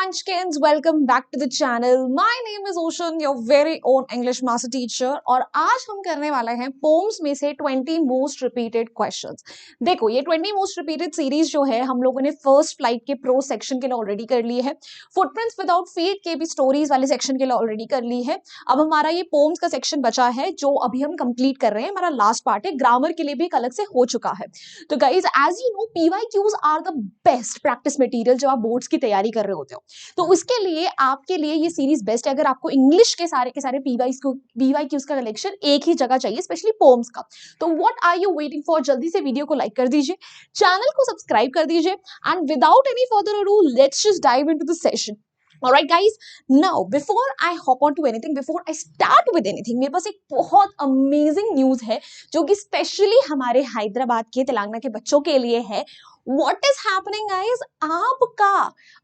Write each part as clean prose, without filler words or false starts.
Munchkins, welcome back to the channel. My name is Ocean, your very own English master teacher. और आज हम करने वाले हैं पोम्स में से 20 मोस्ट रिपीटेड क्वेश्चंस। देखो ये 20 मोस्ट रिपीटेड सीरीज जो है हम लोगों ने फर्स्ट फ्लाइट के प्रो सेक्शन के लिए ऑलरेडी कर ली है, फुटप्रिंट्स विदाउट फीट के भी स्टोरीज वाले सेक्शन के लिए ऑलरेडी कर ली है। अब हमारा ये पोम्स का सेक्शन बचा है जो अभी हम कंप्लीट कर रहे हैं, हमारा लास्ट पार्ट है। ग्रामर के लिए भी एक अलग से हो चुका है। तो guys as you know PYQs are the best practice material जब आप बोर्ड्स की तैयारी कर रहे होते हो, तो उसके लिए आपके लिए ये सीरीज बेस्ट है। अगर आपको इंग्लिश के सारे PYQs का कलेक्शन एक ही जगह चाहिए, स्पेशली पोम्स का, तो what are you waiting for? जल्दी से वीडियो को लाइक कर दीजिए, चैनल को सब्सक्राइब कर दीजिए, and without any further ado let's just dive into the session. Alright guys, now before I hop on to anything, before I start with anything, मेरे पास एक बहुत अमेजिंग न्यूज है जो कि स्पेशली हमारे हैदराबाद के तेलंगाना के बच्चों के लिए है। What is happening guys? आपका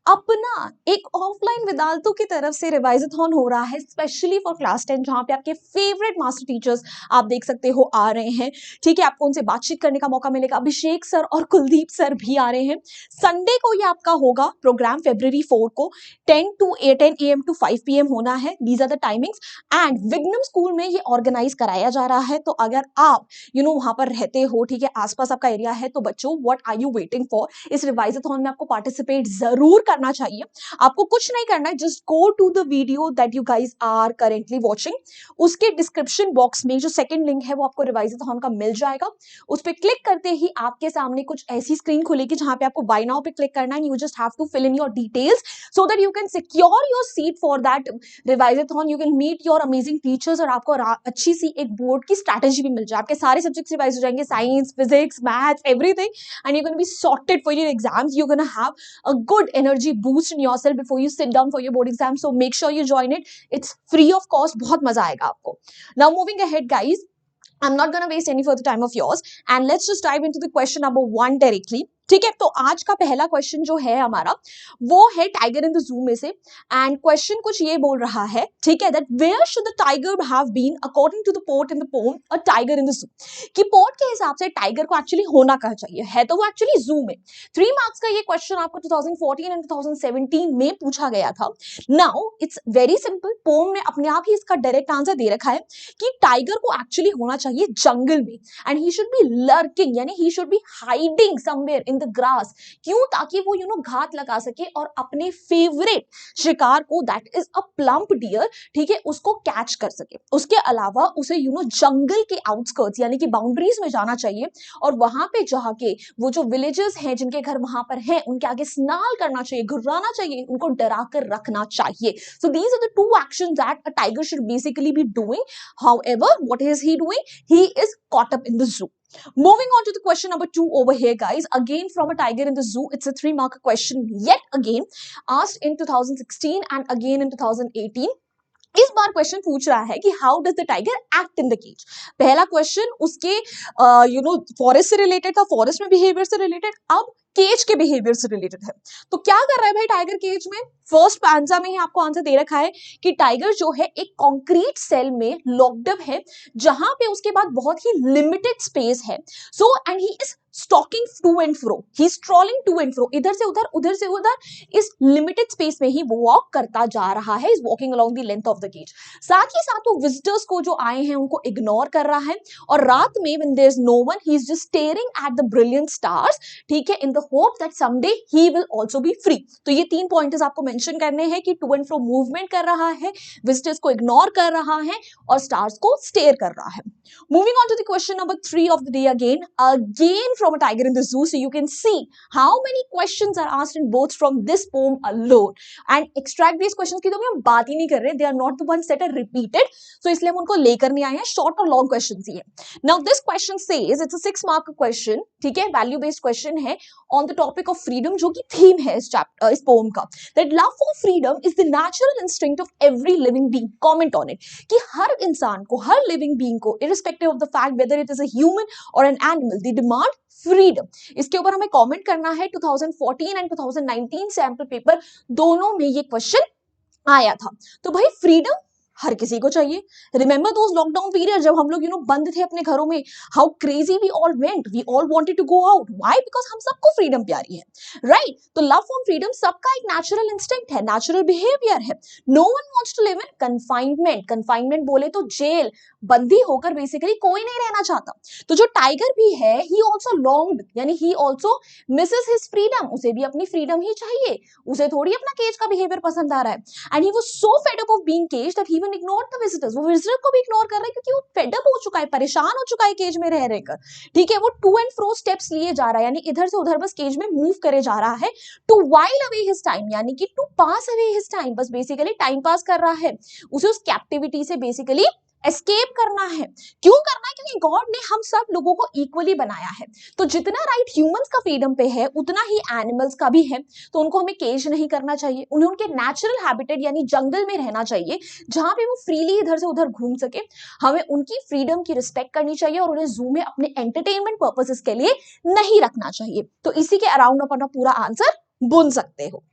अपना एक ऑफलाइन विदाल्तो की तरफ से रिवाइजथॉन हो रहा है, स्पेशली फॉर क्लास 10, जहां पे आपके फेवरेट मास्टर टीचर्स आप देख सकते हो आ रहे हैं। ठीक है, आपको उनसे बातचीत करने का मौका मिलेगा। अभिषेक सर और कुलदीप सर भी आ रहे हैं। संडे को ये आपका होगा प्रोग्राम, February 4 को 10 AM to 5 PM होना है। These are the timings and विघ्नम स्कूल में ये ऑर्गेनाइज कराया जा रहा है। तो अगर आप वहां पर रहते हो, ठीक है, आसपास आपका एरिया है, तो बच्चों what are you waiting for? इस रिवाइजथॉन में आपको पार्टिसिपेट जरूर करना चाहिए। आपको कुछ नहीं करना है, just go to the video that you guys are currently watching. उसके डिस्क्रिप्शन बॉक्स में जो सेकंड लिंक है वो आपको रिवाइजथॉन का मिल जाएगा। उस पर क्लिक करते ही आपके सामने कुछ ऐसी स्क्रीन खुलेगी जहां पे आपको बाय नाउ पे क्लिक करना है। You just have to fill in your details so that you can secure your seat for that revisathon. You can meet your amazing teachers और आपको अच्छी सी एक बोर्ड की स्ट्रैटेजी भी मिल जाए। आपके सारे सब्जेक्ट्स रिवाइज हो जाएंगे, science, physics, maths, everything, and you're going to be sorted for your exams. You're going to have a good energy boost in yourself before you sit down for your board exam. So make sure you join it. It's free of cost. बहुत मजा आएगा आपको। Now moving ahead guys, I'm not going to waste any further time of yours and let's just dive into the question number 1 directly. ठीक है, तो आज का पहला क्वेश्चन जो है हमारा वो है टाइगर इन द जू में से, एंड क्वेश्चन कुछ ये बोल रहा है, ठीक है, that where should the tiger have been according to the poet in the poem a tiger in the zoo. कि पोर्ट के हिसाब से टाइगर को एक्चुअली होना कहाँ चाहिए, है तो वो एक्चुअली जू में। 3 मार्क्स का ये क्वेश्चन आपको 2014 एंड 2017 में पूछा गया था। Now it's very simple, poem ने अपने आप ही इसका डायरेक्ट आंसर दे रखा है कि टाइगर को एक्चुअली होना चाहिए जंगल में, and he should be lurking, यानी he should be hiding somewhere in the grass. क्यों? ताकि वो घात लगा सके और अपने फेवरेट शिकार को, that is a plump deer, ठीक है, उसको कैच कर सके। उसके अलावा उसे जंगल के आउटस्कर्ट्स यानी कि बाउंड्रीज में जाना चाहिए और वहां पे जाके वो जो विलेजर्स हैं जिनके घर वहां पर हैं उनके आगे स्नाल करना चाहिए, घुर्राना चाहिए, उनको डरा कर रखना चाहिए। So these are the 2 actions that a tiger should basically be doing. However, what is he doing? He is caught up in the zoo. Moving on to the question number 2 over here guys, again from a tiger in the zoo. It's a 3-mark question yet again, asked in 2016 and again in 2018. इस बार question पूछ रहा है कि how does the tiger act in the cage. पहला question उसके forest से related था, forest में बिहेवियर से रिलेटेड, अब केज के बिहेवियर से रिलेटेड है। तो क्या कर रहा है भाई टाइगर केज में? फर्स्ट पैंजा में ही आपको आंसर दे रखा है कि टाइगर जो है एक कंक्रीट सेल में लॉक्ड अप है, जहां पे उसके बाद बहुत ही लिमिटेड स्पेस है। So and he is stalking to and fro, he strolling to and fro, इधर से उधर, उधर से उधर, इस लिमिटेड स्पेस में ही वो वॉक करता जा रहा है, is walking along the length of the cage. साथ ही साथ वो विजिटर्स को जो आए हैं उनको इग्नोर कर रहा है, और रात में when there is no one, he is just staring at the brilliant stars, ठीक है, in the hope that someday he will also be free. तो ये 3 पॉइंट्स आपको मेंशन करने हैं कि टू एंड फ्रो मूवमेंट कर रहा है, विजिटर्स को इग्नोर कर रहा है और स्टार्स को स्टेयर कर रहा है। Moving on to the question number 3 of the day, again from a tiger in the zoo. So you can see how many questions are asked in both from this poem alone. And extract these questions की तो हम बात ही नहीं कर रहे, they are not the ones that are repeated. So इसलिए हम उनको लेकर नहीं आए हैं, short और long questions ही है। Now this question says it's a 6-mark question, ठीक है, value based question है on the topic of freedom, जो कि theme है इस poem का, that love for freedom is the natural instinct of every living being. Comment on it कि हर इंसान को, हर living being को, irrespective of the fact whether it is a human or an animal, they demand freedom. इसके ऊपर हमें comment करना है। 2014 and 2019 sample paper दोनों में ये क्वेश्चन आया था। तो भाई फ्रीडम हर किसी को चाहिए। रिमेंबर दोस लॉकडाउन पीरियड जब हम लोग बंद थे अपने घरों में, how crazy we all went, we all wanted to go out, why? Because हम सबको फ्रीडम प्यारी है, राइट? तो लव फॉर फ्रीडम सबका एक नेचुरल इंस्टिंक्ट है, नेचुरल बिहेवियर है। No one wants to live in confinement. Confinement बोले तो जेल, बंदी होकर बेसिकली कोई नहीं रहना चाहता। तो जो टाइगर भी है, ही ऑल्सो लॉन्ग्ड, यानी he also Mrs his freedom, उसे भी अपनी फ्रीडम ही चाहिए, उसे थोड़ी अपना केज का बिहेवियर पसंद आ रहा है। And he was so fed up of being cage that he even ignored the visitors. वो विजिटर को भी इग्नोर कर रहा है क्योंकि वो फेड अप हो चुका है, परेशान हो चुका है केज में रह रहकर, ठीक है? वो टू एंड फ्रो स्टेप्स लिए जा रहा है, यानी इधर से उधर बस केज में मूव करे जा रहा है, to while away his time, यानी कि to pass away his time, बस बेसिकली टाइम पास कर रहा है, उसे उस कैप्टिविटी से बेसिकली एस्केप करना है। क्यों करना है? क्योंकि गॉड ने हम सब लोगों को इक्वली बनाया है। तो जितना राइट ह्यूमंस का फ्रीडम पे है, उतना ही एनिमल्स का भी है। तो उनको हमें केज नहीं करना चाहिए, उन्हें उनके नेचुरल हैबिटेट यानी जंगल में रहना चाहिए, जहां पे वो फ्रीली इधर से उधर घूम सके। हमें उनकी फ्रीडम की रिस्पेक्ट करनी चाहिए और उन्हें जू में अपने एंटरटेनमेंट पर्पसेस के लिए नहीं रखना चाहिए। तो इसी के अराउंड अपना पूरा आंसर बुन सकते हो।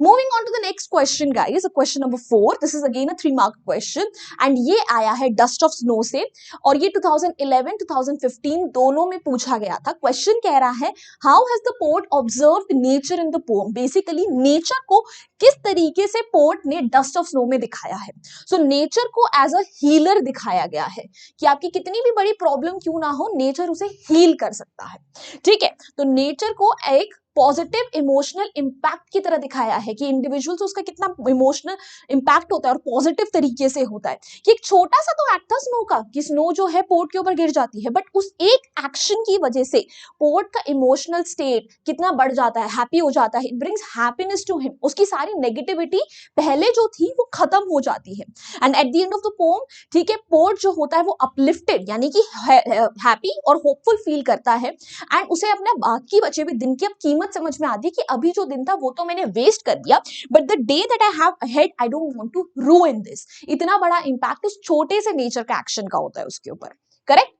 Moving on to the next question, guys. Question number 4. This is again a 3-mark question, and ये आया है Dust of Snow से, और ये 2011-2015 दोनों में पूछा गया था। Question कह रहा है, How has the poet observed nature in the poem? Basically, nature को किस तरीके से poet ने Dust of Snow में दिखाया है? So nature को as a healer दिखाया गया है कि आपकी कितनी भी बड़ी प्रॉब्लम क्यों ना हो, नेचर उसे हील कर सकता है, ठीक है? तो नेचर को एक पॉजिटिव इमोशनल इंपैक्ट की तरह दिखाया है कि इंडिविजुअल से उसका कितना इमोशनल इंपैक्ट होता है और पॉजिटिव तरीके से होता है। कि एक छोटा सा तो एक्ट था स्नो का, कि स्नो जो है पोर्ट के ऊपर गिर जाती है, बट उस एक एक्शन की वजह से पोर्ट का इमोशनल स्टेट कितना बढ़ जाता है, हैप्पी हो जाता है, it brings happiness to him. उसकी सारी नेगेटिविटी पहले जो थी वो खत्म हो जाती है, and at the end of the pome, ठीक है, पोर्ट जो होता है वो अपलिफ्टेड यानी कि हैप्पी और होपफुल फील करता है, एंड उसे अपने बाकी बचे हुए दिन की अब कीमत समझ में आती है कि अभी जो दिन था वो तो मैंने वेस्ट कर दिया, but the day that I have ahead I don't want to ruin this. इतना बड़ा इंपैक्ट उस छोटे से नेचर का एक्शन का होता है उसके ऊपर, correct?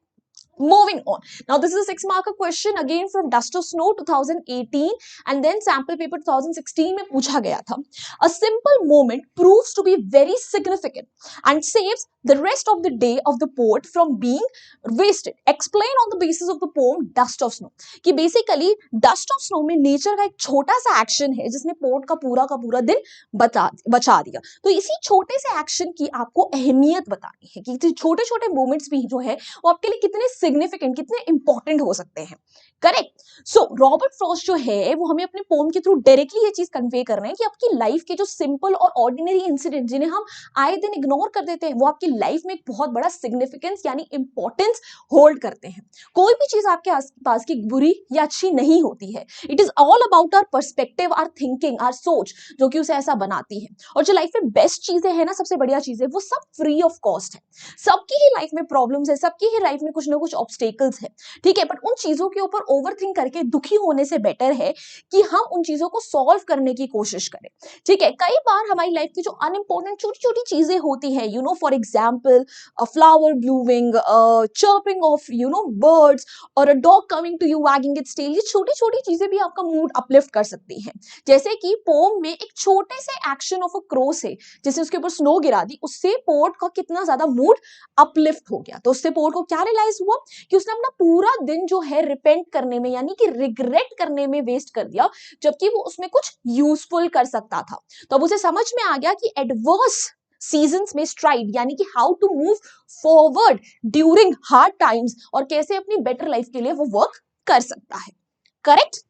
Moving on. Now this is a 6-marker question again from Dust of Snow 2018 and then sample paper 2016 में पूछा गया था. A simple moment proves to be very significant and saves the rest of the day of the poet from being wasted. Explain on the basis of the poem Dust of Snow. कि basically Dust of Snow में nature का एक छोटा सा action है जिसने poet का पूरा दिन बचा दिया. तो इसी छोटे से action की आपको अहमियत बतानी है कि छोटे छोटे moments भी जो है वो आपके लिए कितने सिग्निफिकेंट, कितने इंपॉर्टेंट हो सकते हैं, करेक्ट? सो रॉबर्ट फ्रॉस्ट जो है वो हमें अपने पोम के थ्रू डायरेक्टली ये चीज कन्वे कर रहे हैं कि आपकी लाइफ के जो सिंपल और ऑर्डिनरी इंसिडेंट जिन्हें हम आए दिन इग्नोर कर देते हैं, वो आपकी लाइफ में एक बहुत बड़ा सिग्निफिकेंस यानी इंपॉर्टेंस होल्ड करते हैं। कोई भी चीज आपके आसपास की बुरी या अच्छी नहीं होती है, it is all about our perspective, our thinking, our सोच, जो कि उसे ऐसा बनाती है। और जो लाइफ में बेस्ट चीजें हैं ना, सबसे बढ़िया चीजें, वो सब फ्री ऑफ कॉस्ट है। सबकी ही लाइफ में प्रॉब्लम्स है, सबकी ही लाइफ में कुछ ना कुछ ऑब्स्टेकल्स है, ठीक है, बट उन चीजों के ऊपर ओवरथिंक करके दुखी होने से बेटर है कि हम उन चीजों को सॉल्व करने की कोशिश करें, ठीक है? कई बार हमारी लाइफ की जो अनइम्पोर्टेंट छोटी छोटी चीजें होती हैं, you know, for example a flower blooming, chirping of you know birds, और a dog coming to you wagging its tail, ये छोटी छोटी चीजें भी आपका मूड अपलिफ्ट कर सकती हैं। जैसे कि पोम में एक छोटे से एक्शन ऑफ अ क्रो से, जैसे उसके ऊपर स्नो गिरा दी, उससे पोर्ट का कितना ज्यादा मूड अपलिफ्ट हो गया। तो उससे पोर्ट को क्या रियलाइज हुआ कि उसने अपना पूरा दिन जो है रिपेंट करने में यानी कि रिग्रेट करने में वेस्ट कर दिया, जबकि वो उसमें कुछ यूजफुल कर सकता था। तो अब उसे समझ में आ गया कि एडवर्स सीजन्स में स्ट्राइड यानी कि how to move forward during hard times, और कैसे अपनी बेटर लाइफ के लिए वो वर्क कर सकता है, correct?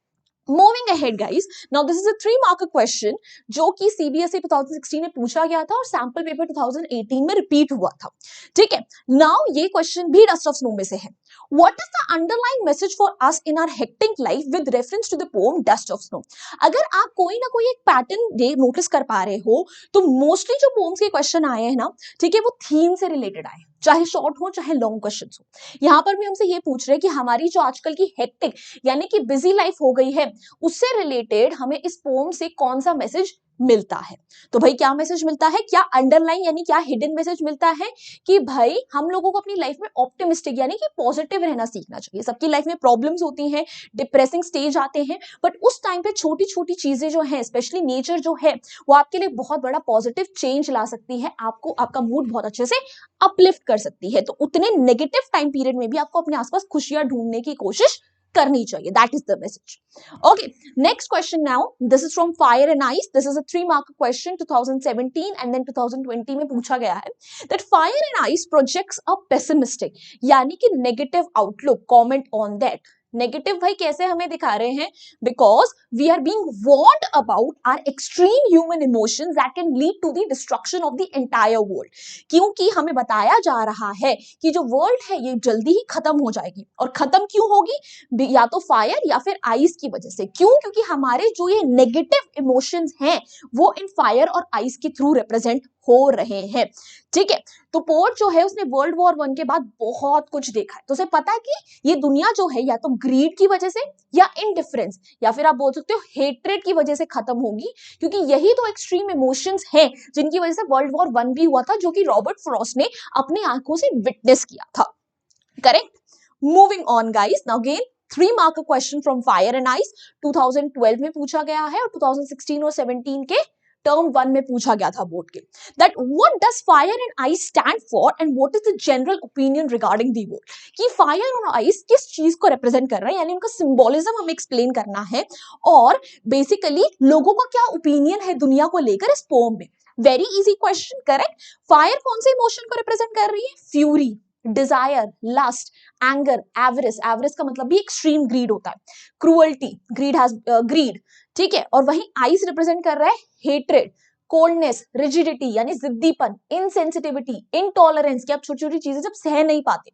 Moving ahead, guys. Now this is a 3-marker question जो कि CBSE 2016 में पूछा गया था और सैंपल पेपर 2018 में रिपीट हुआ था, ठीक है? Now ये क्वेश्चन भी डस्ट ऑफ स्नो में से है. What is the underlying message for us in our hectic life with reference to the poem Dust of Snow? अगर आप कोई ना कोई एक पैटर्न नोटिस कर पा रहे हो, तो मोस्टली जो पोम्स के क्वेश्चन आए हैं ना, ठीक है, वो थीम से रिलेटेड आए, चाहे शॉर्ट हो चाहे लॉन्ग क्वेश्चन हो। यहाँ पर भी हमसे ये पूछ रहे हैं कि हमारी जो आजकल की हेक्टिक यानी कि बिजी लाइफ हो गई है, उससे रिलेटेड हमें इस पोम से कौन सा मैसेज मिलता है। तो भाई क्या मैसेज मिलता है, क्या अंडरलाइन यानी क्या हिडन मैसेज मिलता है कि भाई हम लोगों को अपनी लाइफ में ऑप्टिमिस्टिक यानी कि पॉजिटिव रहना सीखना चाहिए। सबकी लाइफ में प्रॉब्लम्स होती हैं, डिप्रेसिंग स्टेज आते हैं, बट उस टाइम पे छोटी छोटी चीजें जो है, स्पेशली नेचर जो है, वो आपके लिए बहुत बड़ा पॉजिटिव चेंज ला सकती है, आपको आपका मूड बहुत अच्छे से अपलिफ्ट कर सकती है। तो उतने नेगेटिव टाइम पीरियड में भी आपको अपने आसपास खुशियां ढूंढने की कोशिश करनी चाहिए। That is the message. Okay, next question now. This is from Fire and Ice. This is a 3-mark question 2017 and then 2020 में पूछा गया है that Fire and Ice projects a pessimistic यानी कि negative outlook. Comment on that. Negative भाई कैसे हमें दिखा रहे हैं, because we are being warned about our extreme human emotions that can lead to the destruction of the entire world. क्योंकि हमें बताया जा रहा है कि जो वर्ल्ड है ये जल्दी ही खत्म हो जाएगी, और खत्म क्यों होगी, या तो फायर या फिर आइस की वजह से। क्यों, क्योंकि हमारे जो ये नेगेटिव इमोशंस हैं वो इन फायर और आइस के थ्रू रिप्रेजेंट हो रहे हैं। ठीक है, तो पोर्ट जो है उसने वर्ल्ड वॉर 1 के बाद बहुत कुछ देखा है, तो उसे पता है कि ये दुनिया जो है या तो ग्रीड की वजह से या इनडिफरेंस या फिर आप बोल सकते हो हेट्रेड की वजह से खत्म होगी, क्योंकि यही तो एक्सट्रीम इमोशंस हैं जिनकी वजह से वर्ल्ड वॉर 1 भी हुआ था, जो कि रॉबर्ट फ्रॉस्ट ने अपनी आंखों से विटनेस किया था। Correct. Moving on guys, now again 3-mark question from fire and ice 2012 में पूछा गया है और 2016 और 17 के टर्म 1 में पूछा गया था बोर्ड के, that what does fire and ice stand for and what is the general opinion regarding the world, कि फायर और आइस किस चीज को रिप्रेजेंट कर रहा है, यानी उनका सिंबोलिज्म हमें एक्सप्लेन करना है, और बेसिकली लोगों का क्या ओपिनियन है दुनिया को लेकर इस पोम में। Very easy question. Correct. Fire कौन से इमोशन को रिप्रेजेंट कर रही है, fury, desire, lust, anger, avarice, avarice का मतलब भी एक्सट्रीम ग्रीड होता है, क्रूअल्टी, ग्रीड हैज ग्रीड। ठीक है, और वहीं आइस रिप्रेजेंट कर रहा है हेट्रेड, कोल्डनेस, रिजिडिटी यानी जिद्दीपन, इनसेंसिटिविटी, इनटॉलरेंस, कि आप छोटी छोटी चीजें जब सह नहीं पाते।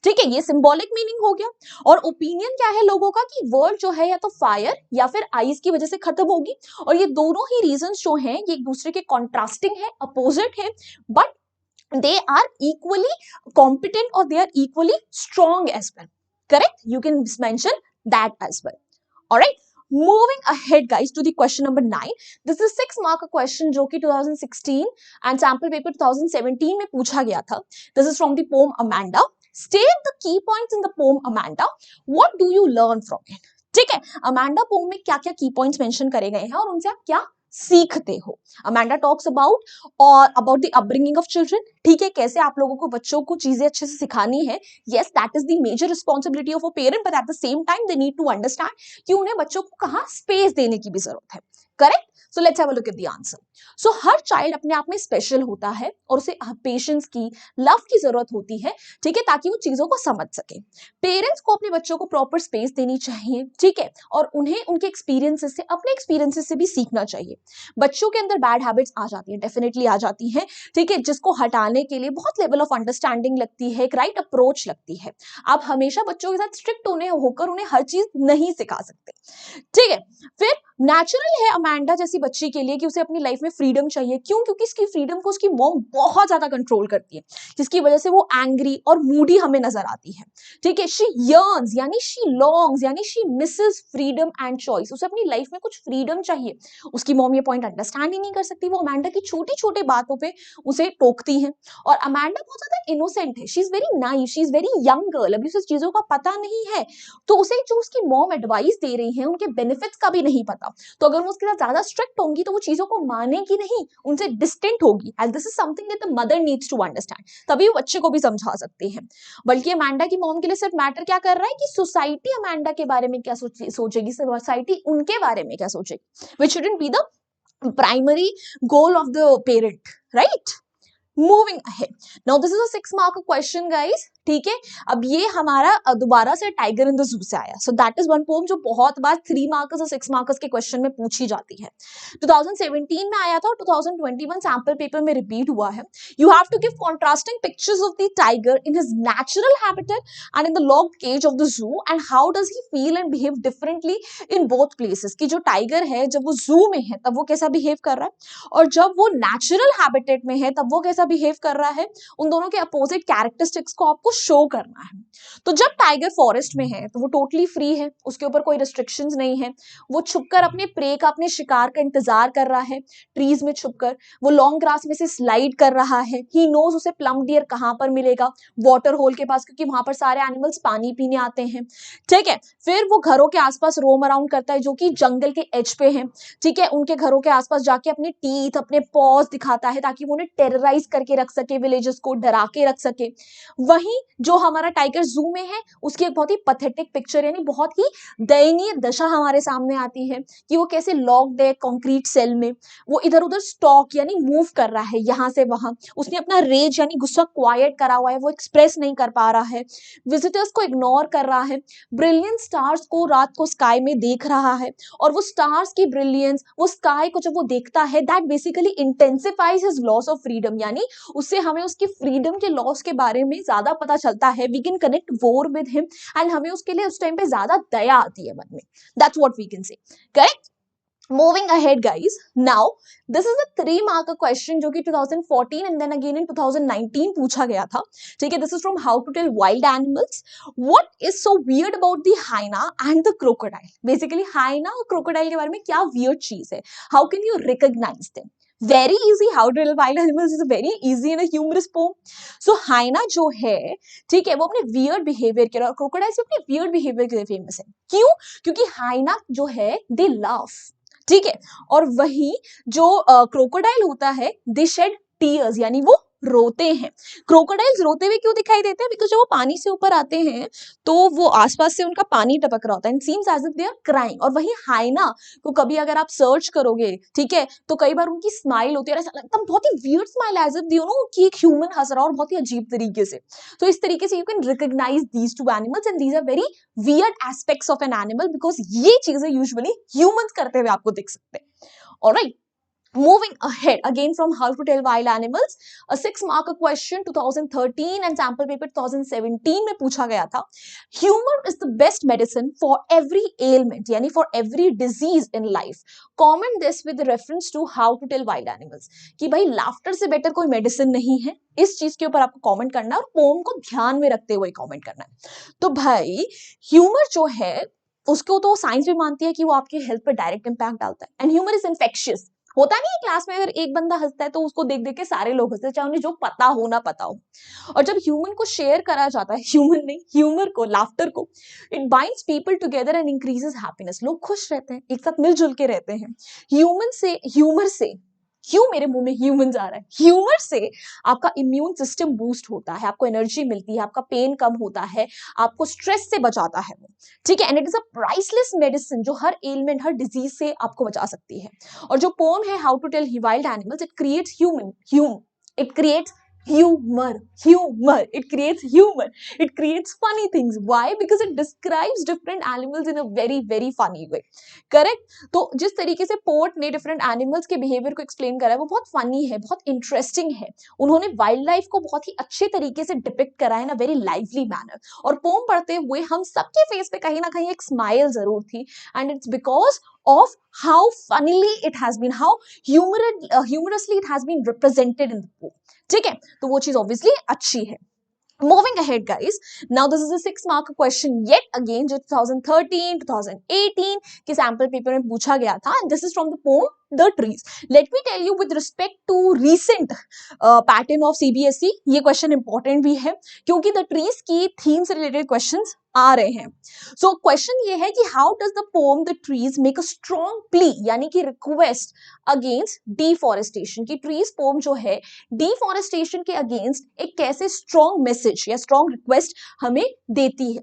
ठीक है, ये सिंबॉलिक मीनिंग हो गया। और ओपिनियन क्या है लोगों का, कि वर्ल्ड जो है या तो फायर या फिर आइस की वजह से खत्म होगी, और ये दोनों ही रीजंस जो हैं ये एक दूसरे के कॉन्ट्रास्टिंग है, अपोजिट है, but they are equally competent or they are equally strong as well. Correct, you can mention that as well. All right, moving ahead guys to the question number 9. This is 6-mark question जो कि 2016 and sample paper 2017 में पूछा गया था। This is from the poem Amanda. State the key points in the poem Amanda. What do you learn from it? ठीक है, Amanda pome में क्या क्या की पॉइंट्स मेंशन करे गए हैं और उनसे आप क्या सीखते हो। Amanda talks about the upbringing of children. ठीक है, कैसे आप लोगों को बच्चों को चीजें अच्छे से सिखानी है। Yes, that is the major responsibility of a parent, but at the same time they need to understand कि उन्हें बच्चों को कहाँ स्पेस देने की भी जरूरत है। Correct. So let's have a look at the answer. So her child अपने आप में स्पेशल होता है और उसे पेशेंस की, लव की जरूरत होती है। ठीक है, ताकि वो चीजों को समझ सके। पेरेंट्स को अपने बच्चों को प्रॉपर स्पेस देनी चाहिए। ठीक है, और उन्हें उनके एक्सपीरियंसेस से, अपने एक्सपीरियंसेस से भी सीखना चाहिए। बच्चों के अंदर बैड हैबिट्स आ जाती है, डेफिनेटली आ जाती है। ठीक है, जिसको हटाने के लिए बहुत लेवल ऑफ अंडरस्टैंडिंग लगती है, एक राइट अप्रोच लगती है। आप हमेशा बच्चों के साथ स्ट्रिक्ट होकर उन्हें हर चीज नहीं सिखा सकते। ठीक है, फिर नेचुरल है अमांडा जैसी बच्ची के लिए कि उसे अपनी लाइफ में फ्रीडम चाहिए। क्यों? क्योंकि इसकी फ्रीडम को उसकी मॉम बहुत ज्यादा कंट्रोल करती है, जिसकी वजह से वो एंग्री और मूडी हमें नजर आती है। ठीक है, शी यर्न्स यानी शी लॉन्ग्स यानी she Mrs freedom and choice. उसे अपनी लाइफ में कुछ फ्रीडम चाहिए। उसकी मॉम ये पॉइंट अंडरस्टैंड ही नहीं कर सकती। वो अमांडा की छोटी छोटी बातों पे उसे टोकती है। और अमांडा बहुत ज्यादा इनोसेंट है, she is very naive, she is very young girl, अभी उसे चीजों का पता नहीं है। तो उसे जो उसकी मॉम एडवाइस दे रही है उनके बेनिफिट्स का भी नहीं पता। तो अगर वो उसके साथ ज्यादा स्ट्रिक्ट होंगी तो वो चीजों को मानेगी नहीं, उनसे डिस्टेंट होगी। And this is something that the mother needs to understand. तभी वो बच्चे को भी समझा सकते हैं। बल्कि अमांडा की मॉम के लिए सिर्फ मैटर क्या कर रहा है कि सोसाइटी अमांडा के बारे में क्या सोचेगी, सोसाइटी उनके बारे में क्या सोचेगी, which shouldn't be the primary goal of the parent, right. Moving ahead, now this is a 6-mark question guys. ठीक है, अब ये हमारा दोबारा से टाइगर इन द जू से आया। So that is one poem जो बहुत बार 3 मार्क्स और 6 मार्क्स के क्वेश्चन में पूछी जाती है। 2017 में आया था और 2021 सैंपल पेपर में रिपीट हुआ है। You have to give contrasting pictures of the tiger in his natural habitat and in the locked cage of the zoo and how does he feel and behave differently in both places. कि जो tiger है जब वो जू में है तब वो कैसा बिहेव कर रहा है, और जब वो नेचुरल हैबिटेट में है तब वो कैसा बिहेव कर रहा है। उन दोनों के अपोजिट कैरेक्टरिस्टिक्स को आपको शो करना है। तो जब टाइगर फॉरेस्ट में है तो वो टोटली फ्री है, उसके ऊपर कोई रिस्ट्रिक्शंस नहीं है, वो छुपकर अपने प्रे का, अपने शिकार का इंतजार कर रहा है, ट्रीज में छुपकर वो लॉन्ग ग्रास में से स्लाइड कर रहा है। ही नोज उसे प्लम डियर कहां पर मिलेगा, वाटर होल के पास, क्योंकि वहां पर सारे एनिमल्स पानी पीने आते हैं। ठीक है, फिर वो घरों के आसपास रोम अराउंड करता है जो कि जंगल के एज पे है। ठीक है, उनके घरों के आसपास जाके अपने टीथ, अपने पॉज दिखाता है ताकि वो उन्हें टेरराइज करके रख सके, विलेजेस को डरा के रख सके। वहीं जो हमारा टाइगर जू में है उसकी एक बहुत ही पथेटिक पिक्चर, यानी बहुत ही दयनीय दशा हमारे सामने आती है कि वो कैसे लॉक्ड है कंक्रीट सेल में, वो इधर उधर स्टॉक यानी मूव कर रहा है यहां से वहां, उसने अपना रेज यानी गुस्सा क्वाइट करा हुआ है, वो एक्सप्रेस नहीं कर पा रहा है, विजिटर्स को इग्नोर कर रहा है, ब्रिलियंट स्टार्स को रात को स्काई में देख रहा है, और वो स्टार्स की ब्रिलियंस, वो स्काई को जब वो देखता है, that basically intensifies his loss of freedom, यानी उससे हमें उसकी फ्रीडम के लॉस के बारे में ज्यादा पता चलता है। We can connect more with him and हमें उसके लिए उस टाइम पे ज्यादा दया आती है मन में। That's what we can say, correct. Moving ahead guys, now this is a 3 mark question जो कि 2014 and then again in 2019 पूछा गया था। ठीक है, this is from How to Tell Wild Animals. What is so weird about the hyena and the crocodile? Basically hyena और crocodile के बारे में क्या weird चीज है? How can you recognize them? Very easy. How to Tell Wild Animals is a very easy and a humorous poem. So hyena जो है, ठीक है, वो अपने weird behavior के लिए, और crocodile से अपने weird behavior के लिए famous है। क्यों? क्योंकि hyena जो है they laugh, ठीक है, और वही जो क्रोकोडाइल होता है दे शेड टीयर्स, यानी वो रोते हैं। क्रोकोडाइल्स रोते हुए क्यों दिखाई देते हैं? बिकॉज जब वो पानी से ऊपर आते हैं तो वो आसपास से उनका पानी टपक रहा होता है, seems as if they are crying. और वही हाइना को कभी अगर आप सर्च करोगे, ठीक है, तो कई बार उनकी स्माइल होती है, ऐसा लगता है बहुत ही weird smile, as if you know कि एक ह्यूमन हंस रहा है, और बहुत ही अजीब तरीके से। तो इस तरीके से you can recognise these two animals and these are very weird aspects of an animal, because ये चीजें यूजुअली ह्यूमंस करते हुए आपको दिख सकते हैं। Alright, moving ahead again from How to Tell Wild Animals, a 6 mark question 2013 and sample paper 2017 में पूछा गया था। Humor is the best medicine for every ailment, यानी for every disease in life. Comment this with reference to How to Tell Wild Animals, कि भाई laughter से better कोई medicine नहीं है। इस चीज के ऊपर आपको कमेंट करना है और पोम को ध्यान में रखते हुए कमेंट करना है। तो भाई ह्यूमर जो है उसको तो साइंस भी मानती है कि वो आपके हेल्थ पर डायरेक्ट इंपैक्ट डालता है, एंड ह्यूमर इज इन्फेक्शियस। होता नहीं है क्लास में अगर एक बंदा हंसता है तो उसको देख देख के सारे लोग हंसते हैं, चाहे उन्हें जो पता हो ना पता हो। और जब ह्यूमन को शेयर करा जाता है, ह्यूमन नहीं, ह्यूमर को, लाफ्टर को, it binds people together and increases happiness. लोग खुश रहते हैं, एक साथ मिलजुल के रहते हैं। ह्यूमर से क्यों मेरे मुंह में ह्यूमन जा रहा है, ह्यूमर से आपका इम्यून सिस्टम बूस्ट होता है, आपको एनर्जी मिलती है, आपका पेन कम होता है, आपको स्ट्रेस से बचाता है वो, ठीक है। And it is a priceless medicine जो हर एलिमेंट, हर डिजीज से आपको बचा सकती है। और जो पोम है how to tell wild animals, it creates it creates humor, it creates humor, it creates funny things. Why? Because it describes different animals in a very very funny way, correct? तो जिस तरीके से port ने different animals के behaviour को explain करा है वो बहुत फनी है, बहुत इंटरेस्टिंग है। उन्होंने वाइल्ड लाइफ को बहुत ही अच्छे तरीके से डिपिक्ट करा है इन अ वेरी लाइवली मैनर। और पोम पढ़ते हुए हम सबके फेस पे कहीं ना कहीं एक स्माइल जरूर थी, and it's because of how funnily it has been, how humorously it has been represented in the poem, ठीक है। तो वो चीज ऑब्वियसली अच्छी है। Moving ahead guys, now this is a 6 mark question yet again जो 2013 2018 के sample paper में पूछा गया था, and this is from the poem The Trees. Let me tell you with respect to recent pattern of CBSE, ये question important भी है क्योंकि The Trees की theme से related questions आ रहे हैं। So question ये है कि how does the poem The Trees make a strong plea, यानी कि request against deforestation, कि trees poem जो है deforestation के against एक कैसे strong message या strong request हमें देती है।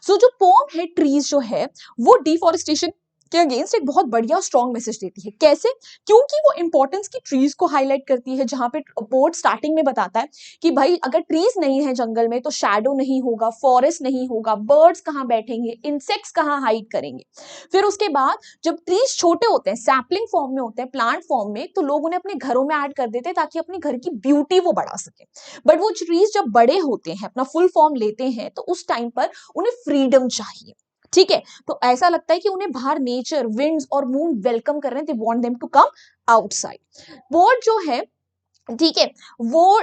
So जो poem है trees जो है वो deforestation के अगेंस्ट एक बहुत बढ़िया स्ट्रॉन्ग मैसेज देती है। कैसे? क्योंकि वो इंपॉर्टेंस की ट्रीज को हाईलाइट करती है, जहां पे पोर्ट स्टार्टिंग में बताता है कि भाई अगर ट्रीज नहीं है जंगल में तो शैडो नहीं होगा, फॉरेस्ट नहीं होगा, बर्ड्स कहाँ बैठेंगे, इंसेक्ट्स कहाँ हाइड करेंगे। फिर उसके बाद जब ट्रीज छोटे होते हैं, सैपलिंग फॉर्म में होते हैं, प्लांट फॉर्म में, तो लोग उन्हें अपने घरों में ऐड कर देते हैं ताकि अपने घर की ब्यूटी वो बढ़ा सके। बट वो ट्रीज जब बड़े होते हैं, अपना फुल फॉर्म लेते हैं, तो उस टाइम पर उन्हें फ्रीडम चाहिए, ठीक है। तो ऐसा लगता है कि उन्हें बाहर नेचर, विंड्स और मून वेलकम कर रहे हैं, they want them to come outside. Bird जो है ठीक है, वो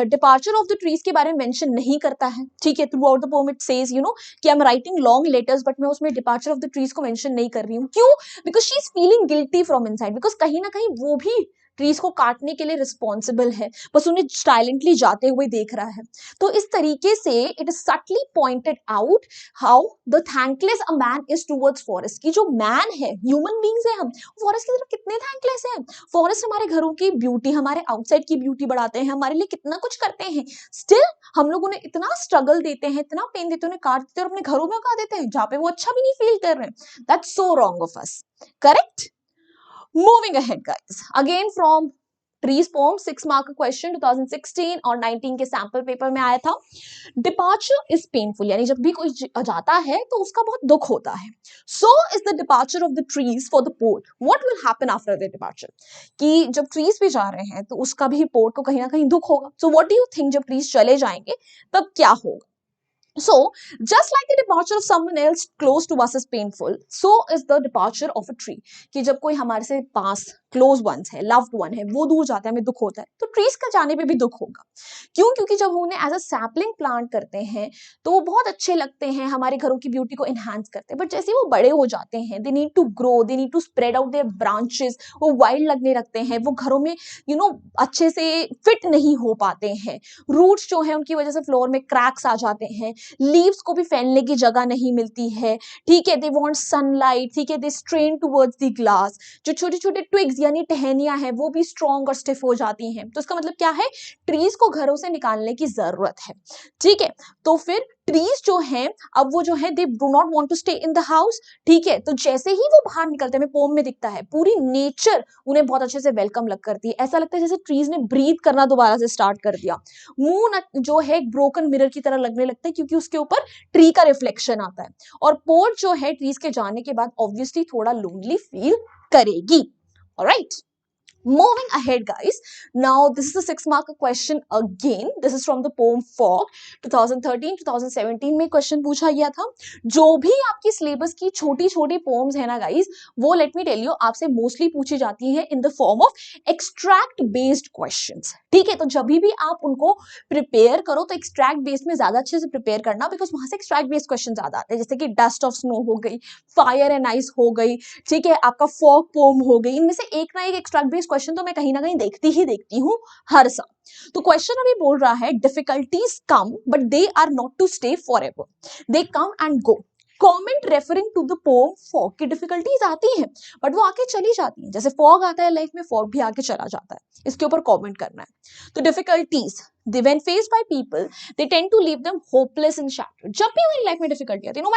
डिपार्चर ऑफ द ट्रीज के बारे में मेंशन नहीं करता है, ठीक है, throughout the poem it says कि I am writing long letters, but मैं उसमें डिपार्चर ऑफ द ट्रीज को मेंशन नहीं कर रही हूँ। क्यों? Because she is feeling guilty from inside, because कहीं ना कहीं वो भी ट्रीज को काटने के लिए रिस्पॉन्सिबल है, बस उन्हें साइलेंटली जाते हुए देख रहा है। तो इस तरीके से it is subtly pointed out how the thankless a man is towards forest, की जो मैन है, ह्यूमन बींग्स है हम, फॉरेस्ट की तरफ कितने थैंकलेस हैं। फॉरेस्ट हमारे घरों की ब्यूटी, हमारे आउटसाइड की ब्यूटी बढ़ाते हैं, हमारे लिए कितना कुछ करते हैं, स्टिल हम लोग उन्हें इतना स्ट्रगल देते हैं, इतना पेन देते हैं, उन्हें काट देते हैं और अपने घरों में उगा देते हैं जहां पे वो अच्छा भी नहीं फील कर रहे हैं। That's so wrong of us, correct? Moving ahead, guys. Again from Trees poem, 6 mark question 2016 और 19 के सैंपल पेपर में आया था। Departure is painful, यानी जब भी कोई जाता है तो उसका बहुत दुख होता है। So is the departure of the trees for the poet. What will happen after the departure? कि जब trees भी जा रहे हैं तो उसका भी poet को कहीं ना कहीं दुख होगा। So what do you think जब trees चले जाएंगे तब क्या होगा? So, just like the departure of someone else close to us is painful, so is the departure of a tree. कि जब कोई हमारे से पास क्लोज वंस है, लव्ड वन है, वो दूर जाता है, हमें दुख होता है, तो ट्रीज का जाने पे भी दुख होगा। क्यों? क्योंकि जब हम उन्हें एज अ सैपलिंग प्लांट करते हैं तो वो बहुत अच्छे लगते हैं, हमारे घरों की ब्यूटी को एनहांस करते हैं, बट जैसे वो बड़े हो जाते हैं, they need to grow, they need to spread out their branches, वो वाइल्ड लगने लगते हैं, वो घरों में अच्छे से फिट नहीं हो पाते हैं, रूट्स जो है उनकी वजह से फ्लोर में क्रैक्स आ जाते हैं, लीव्स को भी फैलने की जगह नहीं मिलती है, ठीक है, दे वांट सनलाइट, ठीक है, दे स्ट्रेन टुवर्ड्स द ग्लास, जो छोटे छोटे ट्विग्स यानी टहनियां हैं वो भी स्ट्रॉन्ग और स्टिफ हो जाती हैं। तो इसका मतलब क्या है? ट्रीज को घरों से निकालने की जरूरत है, ठीक है। तो फिर ट्रीज जो हैं, अब वो जो है they do not want to stay in the house, ठीक है, तो जैसे ही वो बाहर निकलते हैं, हमें पोम में दिखता है, पूरी नेचर उन्हें बहुत अच्छे से वेलकम लग करती है, ऐसा लगता है जैसे ट्रीज ने ब्रीथ करना दोबारा से स्टार्ट कर दिया। मून जो है एक ब्रोकन मिरर की तरह लगने लगता है क्योंकि उसके ऊपर ट्री का रिफ्लेक्शन आता है, और पोर्ट जो है ट्रीज के जाने के बाद ऑब्वियसली थोड़ा लोनली फील करेगी। Alright, moving ahead, guys. Now this is a 6 mark question again. This is from the poem Fog 2013-2017 में क्वेश्चन पूछा गया था। जो भी आपकी सिलेबस की छोटी छोटी पोम्स है ना गाइस, वो लेट मी टेल यू आपसे मोस्टली पूछी जाती है in the form of extract based questions, ठीक है। तो जब भी आप उनको प्रिपेयर करो तो एक्सट्रैक्ट बेस्ड में ज्यादा अच्छे से प्रिपेयर करना, बिकॉज वहां से एक्सट्रैक्ट बेस्ड क्वेश्चन ज्यादा आते हैं, जैसे कि डस्ट ऑफ स्नो हो गई, फायर एंड आइस हो गई, ठीक है, आपका फॉग पोम हो गई, इनमें से एक ना एक एक्सट्रैक्ट बेस्ड क्वेश्चन तो मैं कहीं ना कहीं देखती हूँ हर साल। तो क्वेश्चन अभी बोल रहा है difficulties come but they are not to stay forever, they come and go. Comment referring to the poem fog की डिफिकल्टीज आती हैं बट वो आके चली जाती हैं, जैसे फॉग आता है लाइफ में, फॉग भी आके चला जाता है, इसके ऊपर कॉमेंट करना है। तो difficulties when faced by people they tend to leave them hopeless and shattered। जब भी हमारी लाइफ में डिफिकल्टी आती है, नो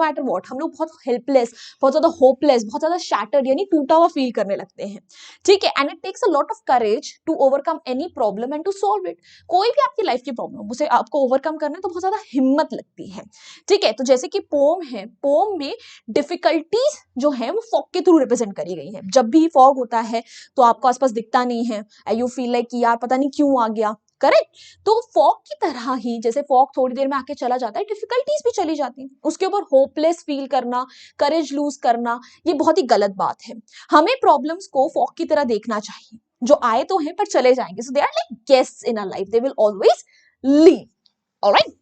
मैटर व्हाट, हम लोग बहुत हेल्पलेस, बहुत ज्यादा होपलेस, बहुत ज्यादा शैटर्ड यानी टूटा हुआ फील करने लगते हैं, ठीक है। And it takes a lot of courage to overcome any problem and to solve it. कोई भी आपकी लाइफ की प्रॉब्लम उसे आपको ओवरकम करना है तो बहुत ज्यादा हिम्मत लगती है, ठीक है। तो जैसे कि पोम है, पोम में डिफिकल्टीज जो है वो फॉग के थ्रू रिप्रेजेंट करी गई है। जब भी फॉग होता है तो आपको आसपास दिखता नहीं है, यू फील लाइक कि यार पता नहीं क्यों आ गया, करेक्ट। तो फॉग की तरह ही जैसे फॉग थोड़ी देर में आके चला जाता है, डिफिकल्टीज भी चली जाती हैं, उसके ऊपर होपलेस फील करना, करेज लूज करना, ये बहुत ही गलत बात है। हमें प्रॉब्लम्स को फॉग की तरह देखना चाहिए, जो आए तो हैं पर चले जाएंगे, so they are like guests in our life, they will always leave. Alright,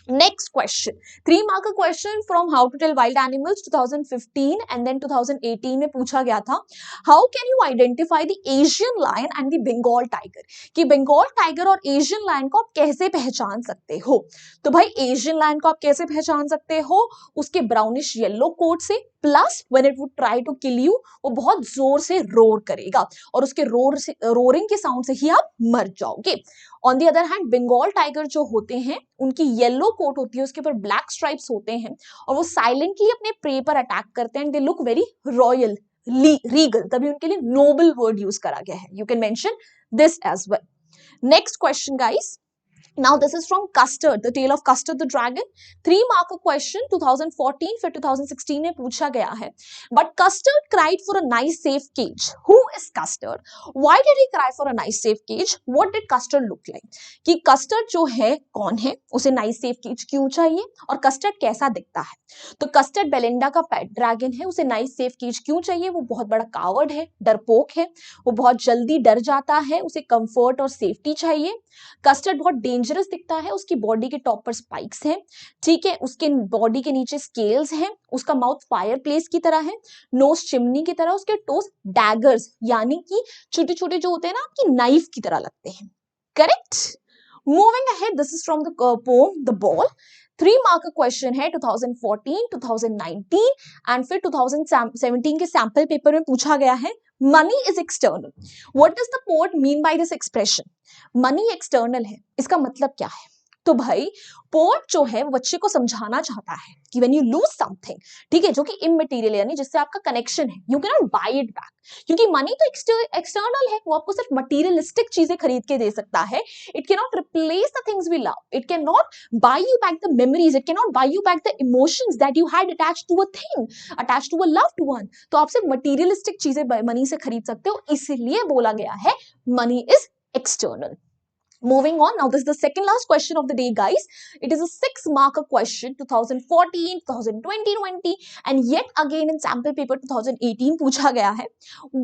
next question, 3 mark question from How to Tell Wild Animals 2015 and then 2018 में पूछा गया था, how can you identify the Asian lion and the Bengal tiger, कि Bengal tiger और Asian lion को आप कैसे पहचान सकते हो। तो भाई एशियन लायन को आप कैसे पहचान सकते हो? उसके ब्राउनिश येलो कोट से, plus when it would try to kill you वो बहुत जोर से रोर करेगा और उसके रोरिंग के साउंड से ही आप मर जाओगे। On the other hand Bengal tiger जो होते हैं उनकी येलो कोट होती है, उसके ऊपर ब्लैक स्ट्राइप्स होते हैं और वो साइलेंटली अपने प्रे पर अटैक करते हैं, they look very royal, regal, तभी उनके लिए नोबल वर्ड यूज करा गया है। You can mention this as well. Next question guys, now this is from Custard, the tale of Custard the dragon, 3 mark question 2014 फिर 2016 में पूछा गया है, but Custard cried for a nice safe cage, who is custard? Why did he cry for a nice safe cage? What did custard look like? कि custard जो है कौन है, उसे nice safe cage क्यों चाहिए और custard कैसा दिखता है? तो custard बेलिंडा का पेट ड्रैगन है, उसे nice safe cage क्यों चाहिए? वो बहुत बड़ा कावर्ड है, डरपोक है, वो बहुत जल्दी डर जाता है, उसे कंफर्ट और सेफ्टी चाहिए। कस्टर्ड बहुत डेंजरस दिखता है, उसकी बॉडी के टॉप पर स्पाइक्स हैं, ठीक है, उसके बॉडी के नीचे स्केल्स हैं, उसका माउथ फायर प्लेस की तरह है, नोज चिमनी की तरह, उसके टोस डैगर्स यानी कि छोटे छोटे जो होते हैं ना आपकी नाइफ की तरह लगते हैं। Correct. Moving ahead, this is from the pome the ball. 3 mark का क्वेश्चन है 2014, 2019 एंड फिर 2017 के सैंपल पेपर में पूछा गया है money is external. What does the poet mean by this expression? Money external है, इसका मतलब क्या है? तो भाई पोएट जो है वो बच्चे को समझाना चाहता है कि व्हेन यू लूज समथिंग, ठीक है, जो कि इमटेरियल यानी जिससे आपका कनेक्शन है, you can not buy it back, क्योंकि मनी तो एक्सटर्नल है, वो आपको सिर्फ मटेरियलिस्टिक चीजें खरीद के दे सकता है। It can not replace the things we love, it can not buy you back the memories, it can not buy you back the emotions that you had attached to a thing, attached to a loved one. तो आप सिर्फ materialistic चीजें money से खरीद सकते हो, इसीलिए बोला गया है money is external. Moving on, now this is the second last question of the day, guys. It is a 6 marker question, 2014, 2020, and yet again in sample paper 2018 पूछा गया है.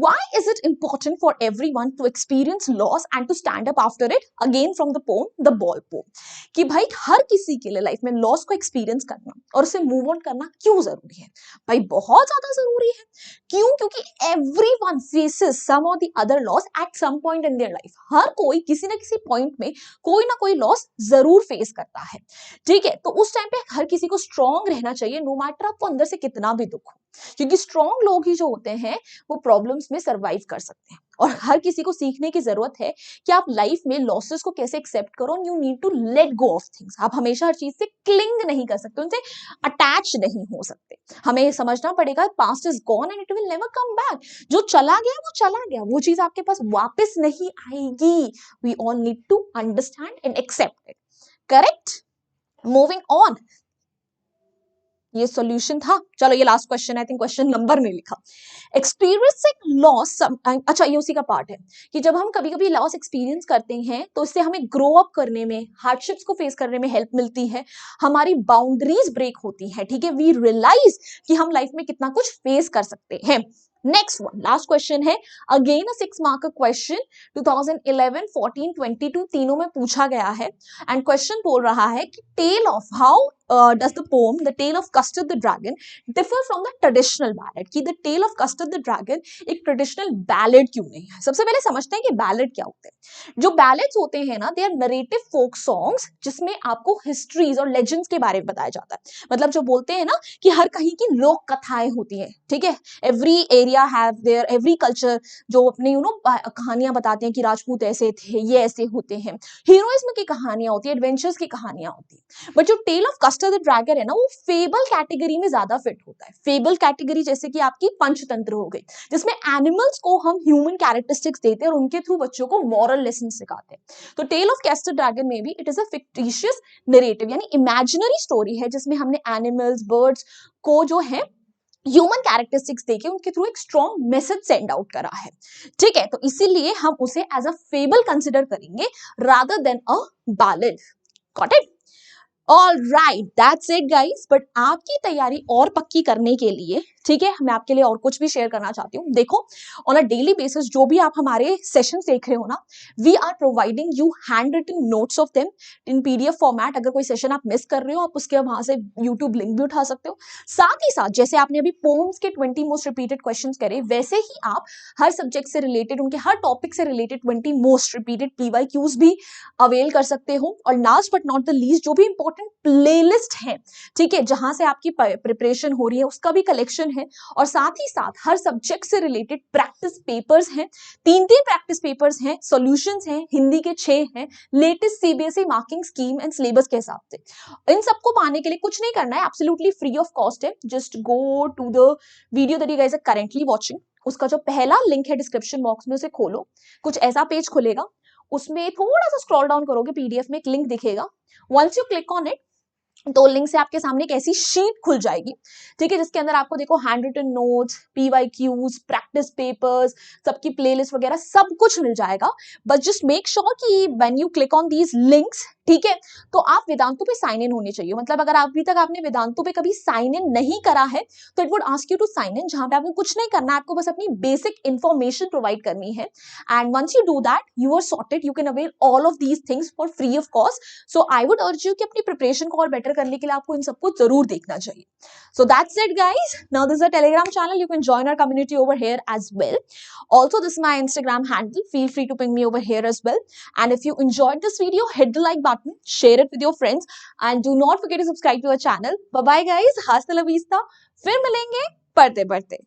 Why is it important for everyone to experience loss and to stand up after it? Again from the poem, the ball poem. कि भाई हर किसी के लिए life में loss को एक्सपीरियंस करना और उसे मूव ऑन करना क्यों जरूरी है? भाई बहुत ज्यादा जरूरी है। क्यों? क्योंकि everyone faces some or the other loss at some point in their life. हर कोई किसी न किसी पॉइंट में कोई ना कोई लॉस जरूर फेस करता है, ठीक है। तो उस टाइम पे हर किसी को स्ट्रॉन्ग रहना चाहिए, नो मैटर आपको अंदर से कितना भी दुख हो, क्योंकि स्ट्रॉन्ग लोग ही जो होते हैं वो प्रॉब्लम्स में सरवाइव कर सकते हैं। और हर किसी को सीखने की जरूरत है कि आप लाइफ में लॉसेस को कैसे एक्सेप्ट करो। You need to let go of things. आप हमेशा हर चीज से क्लिंग नहीं कर सकते, उनसे अटैच नहीं हो सकते। हमें समझना पड़ेगा past is gone and it will never come back. जो चला गया वो चला गया, वो चीज आपके पास वापस नहीं आएगी। We all need to understand and accept it. Correct. Moving on, ये सॉल्यूशन था। चलो ये last question, I think question number नहीं लिखा। एक्सपीरियंसिंग लॉस, अच्छा ये उसी का पार्ट है कि जब हम कभी कभी लॉस एक्सपीरियंस करते हैं तो इससे हमें ग्रो अप करने में, हार्डशिप्स को फेस करने में हेल्प मिलती है, हमारी बाउंड्रीज ब्रेक होती है, ठीक है। वी रियलाइज कि हम लाइफ में कितना कुछ फेस कर सकते हैं। नेक्स्ट वन, लास्ट क्वेश्चन है, अगेन अ 6 मार्क का क्वेश्चन, 2011, 14, 22 तीनों में पूछा गया है। एंड क्वेश्चन बोल रहा है कि tell of how does the poem The Tale of Custard the Dragon differ from the traditional ballad? कि The Tale of Custard the Dragon एक ट्रेडिशनल बैलेड क्यों नहीं है? सबसे पहले समझते हैं कि बैलेड क्या होते हैं। जो बैलेड्स होते हैं ना, they are narrative folk songs जिसमें आपको हिस्ट्रीज और लेजेंड्स के बारे में बताया जाता है। मतलब जो बोलते हैं ना कि हर कहीं की लोक कथाएं होती हैं, ठीक है। Every area have their, every culture जो अपने कहानियां बताते हैं कि राजपूत ऐसे थे, ये ऐसे होते हैं, हीरोइज्म की कहानियां होती है, एडवेंचर्स की कहानियां होती है। बट जो tale of Custard the dragon है ना, वो फेबल कैटेगरी में ज्यादा फिट होता है। फेबल कैटेगरी जैसे कि आपकी पंचतंत्र हो गई, जिसमें एनिमल्स को हम ह्यूमन कैरेक्टरिस्टिक्स देते हैं और उनके थ्रू बच्चों को मॉरल लेसन सिखाते हैं। तो टेल ऑफ कस्टर्ड ड्रैगन में भी it is a fictitious narrative, यानी इमेजिनरी स्टोरी है जिसमें हमने एनिमल्स, बर्ड्स को जो है ह्यूमन कैरेक्टरिस्टिक्स देके उनके थ्रू एक स्ट्रॉन्ग मैसेज सेंड आउट करा है, ठीक है। तो इसीलिए हम उसे एज अ फेबल कंसिडर करेंगे rather than a ballad. Got it? All right, that's it guys. But आपकी तैयारी और पक्की करने के लिए, ठीक है, मैं आपके लिए और कुछ भी शेयर करना चाहती हूँ। देखो, ऑन अ डेली बेसिस जो भी आप हमारे सेशन देख रहे हो ना, we are providing you hand written notes of them in PDF format. अगर कोई सेशन आप मिस कर रहे हो, आप उसके वहां से यूट्यूब लिंक भी उठा सकते हो। साथ ही साथ जैसे आपने अभी पोम्स के 20 मोस्ट रिपीटेड क्वेश्चन करे, वैसे ही आप हर सब्जेक्ट से रिलेटेड, उनके हर टॉपिक से रिलेटेड 20 मोस्ट रिपीटेड पीवाईक्यूज भी अवेल कर सकते हो। और last but not the least, जो भी इंपॉर्टेंट प्लेलिस्ट है, ठीक है, जहां से आपकी प्रिपरेशन हो रही है, उसका भी कलेक्शन है। और साथ ही साथ हर सब्जेक्ट से रिलेटेड प्रैक्टिस पेपर्स हैं, 3 प्रैक्टिस पेपर्स हैं, सॉल्यूशंस हैं, हिंदी के 6 हैं, latest CBSE marking scheme and syllabus के हिसाब से। इन सबको पाने के लिए कुछ नहीं करना है, एब्सोल्युटली फ्री ऑफ कॉस्ट है। Just go to the video that you guys are currently watching, उसका जो पहला लिंक है डिस्क्रिप्शन बॉक्स में, उसे खोलो। कुछ ऐसा पेज खुलेगा, उसमें थोड़ा सा स्क्रॉल डाउन करोगे, पीडीएफ में एक लिंक दिखेगा। Once you click on it, तो लिंक से आपके सामने एक ऐसी शीट खुल जाएगी, ठीक है, जिसके अंदर आपको देखो hand written notes, PYQs, practice papers, सबकी प्लेलिस्ट वगैरह सब कुछ मिल जाएगा। बट जस्ट मेक श्योर कि when you click on these links, ठीक है, तो आप वेदांतु पे साइन इन होने चाहिए। मतलब अगर अभी तक आपने वेदांतु पे कभी साइन इन नहीं करा है तो it would ask you to sign in, जहां पे आपको कुछ नहीं करना है, आपको बस अपनी बेसिक इंफॉर्मेशन प्रोवाइड करनी है। And once you do that, you are sorted, you can avail all of these things for free of cost. So I would urge you कि अपनी प्रिपरेशन को और बेटर करने के लिए आपको इन सबको जरूर देखना चाहिए। So that's it, guys. Now this is a Telegram channel. You can join our community over here as well. Also, this is my Instagram handle. Feel free to ping me over here as well. And if you enjoyed this video, hit the like button, share it with your friends, and do not forget to subscribe to our channel. Bye bye, guys. Hasta la vista. फिर मिलेंगे पढ़ते पढ़ते।